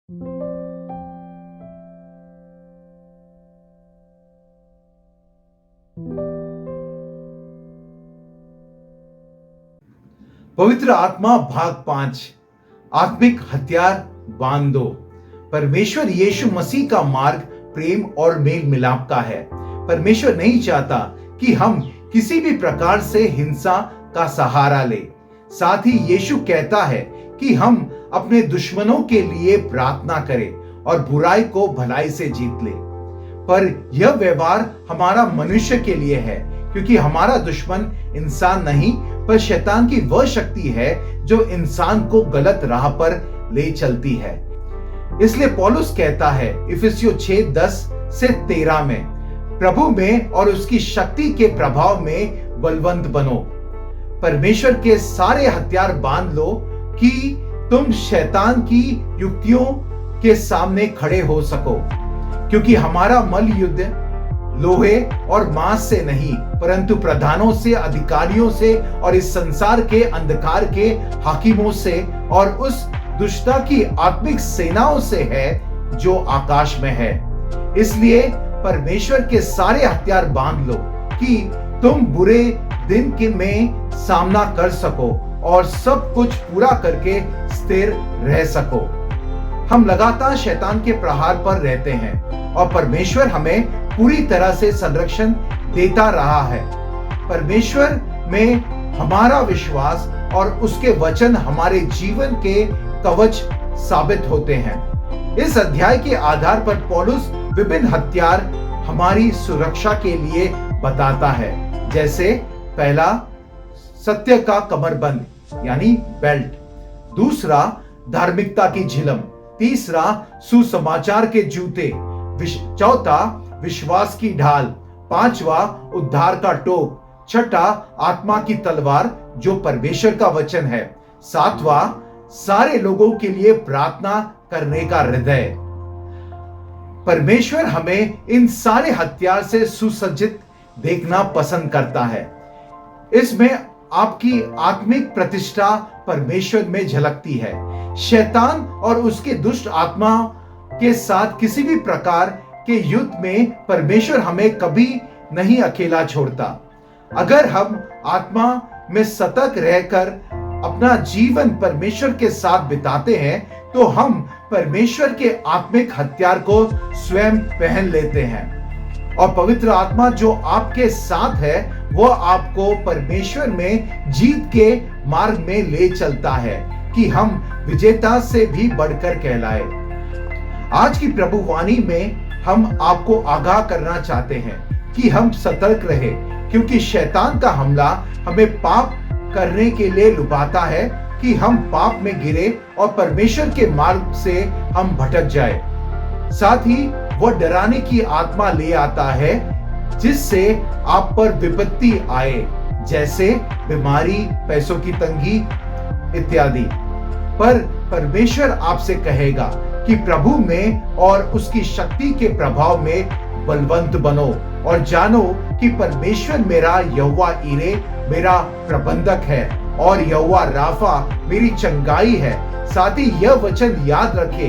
पवित्र आत्मा भाग 5। आत्मिक हथियार बांध दो। परमेश्वर यीशु मसीह का मार्ग प्रेम और मेल मिलाप का है। परमेश्वर नहीं चाहता कि हम किसी भी प्रकार से हिंसा का सहारा ले। साथ ही यीशु कहता है कि हम अपने दुश्मनों के लिए प्रार्थना करें और बुराई को भलाई से जीत ले। पर यह व्यवहार हमारा मनुष्य के लिए है, क्योंकि हमारा दुश्मन इंसान नहीं पर शैतान की वह शक्ति है जो इंसान को गलत राह पर ले चलती है। इसलिए पौलुस कहता है इफिसियों 6:10-13 में, प्रभु में और उसकी शक्ति के प्रभाव में बलवंत बनो। परमेश्वर के सारे हथियार बांध लो कि तुम शैतान की युक्तियों के सामने खड़े हो सको, क्योंकि हमारा मल युद्ध लोहे और मांस से नहीं परंतु प्रधानों से, अधिकारियों से और इस संसार के अंधकार के हाकिमों से और उस दुष्टता की आत्मिक सेनाओं से है जो आकाश में है। इसलिए परमेश्वर के सारे हथियार बांध लो कि तुम बुरे दिन के में सामना कर सको और सब कुछ पूरा करके स्थिर रह सको। हम लगातार शैतान के प्रहार पर रहते हैं और परमेश्वर हमें पूरी तरह से संरक्षण देता रहा है। परमेश्वर में हमारा विश्वास और उसके वचन हमारे जीवन के कवच साबित होते हैं। इस अध्याय के आधार पर पौलुस विभिन्न हथियार हमारी सुरक्षा के लिए बताता है, जैसे पहला, सत्य का कमरबंद यानी बेल्ट। दूसरा, धार्मिकता की झिलम। तीसरा, सुसमाचार के जूते। चौथा, विश्वास की ढाल। पांचवा, उद्धार का टोप। छठा, आत्मा की तलवार जो परमेश्वर का वचन है। सातवां, सारे लोगों के लिए प्रार्थना करने का हृदय। परमेश्वर हमें इन सारे हथियार से सुसज्जित देखना पसंद करता है। इसमें आपकी आत्मिक प्रतिष्ठा परमेश्वर में झलकती है। शैतान और उसके दुष्ट आत्माओं के साथ किसी भी प्रकार के युद्ध में परमेश्वर हमें कभी नहीं अकेला छोड़ता। अगर हम आत्मा में सतर्क रहकर अपना जीवन परमेश्वर के साथ बिताते हैं तो हम परमेश्वर के आत्मिक हथियार को स्वयं पहन लेते हैं और पवित्र आत्मा जो आपके साथ है वह आपको परमेश्वर में जीत के मार्ग में ले चलता है कि हम विजेता से भी बढ़कर कहलाए। आज की प्रभु वाणी में हम आपको आगाह करना चाहते हैं कि हम सतर्क रहे, क्योंकि शैतान का हमला हमें पाप करने के लिए लुभाता है कि हम पाप में गिरे और परमेश्वर के मार्ग से हम भटक जाए। साथ ही वह डराने की आत्मा ले आता है जिससे आप पर विपत्ति आए, जैसे बीमारी, पैसों की तंगी इत्यादि। पर परमेश्वर आपसे कहेगा कि प्रभु में और उसकी शक्ति के प्रभाव में बलवंत बनो और जानो कि परमेश्वर मेरा यहोवा ईरे मेरा प्रबंधक है और यहोवा राफा मेरी चंगाई है। साथ ही यह वचन याद रखे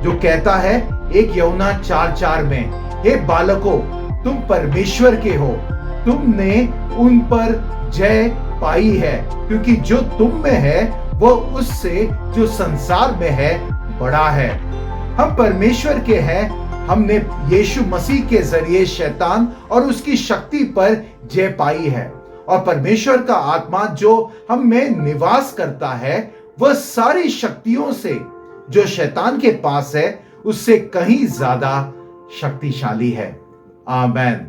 जो कहता है 1 यूहन्ना 4:4 में, हे बालकों, तुम परमेश्वर के हो, तुमने उन पर जय पाई है, क्योंकि जो तुम में है वह उससे जो संसार में है बड़ा है। हम परमेश्वर के हैं। हमने यीशु मसीह के जरिए शैतान और उसकी शक्ति पर जय पाई है और परमेश्वर का आत्मा जो हम में निवास करता है वह सारी शक्तियों से जो शैतान के पास है उससे कहीं ज्यादा शक्तिशाली है। आमेन।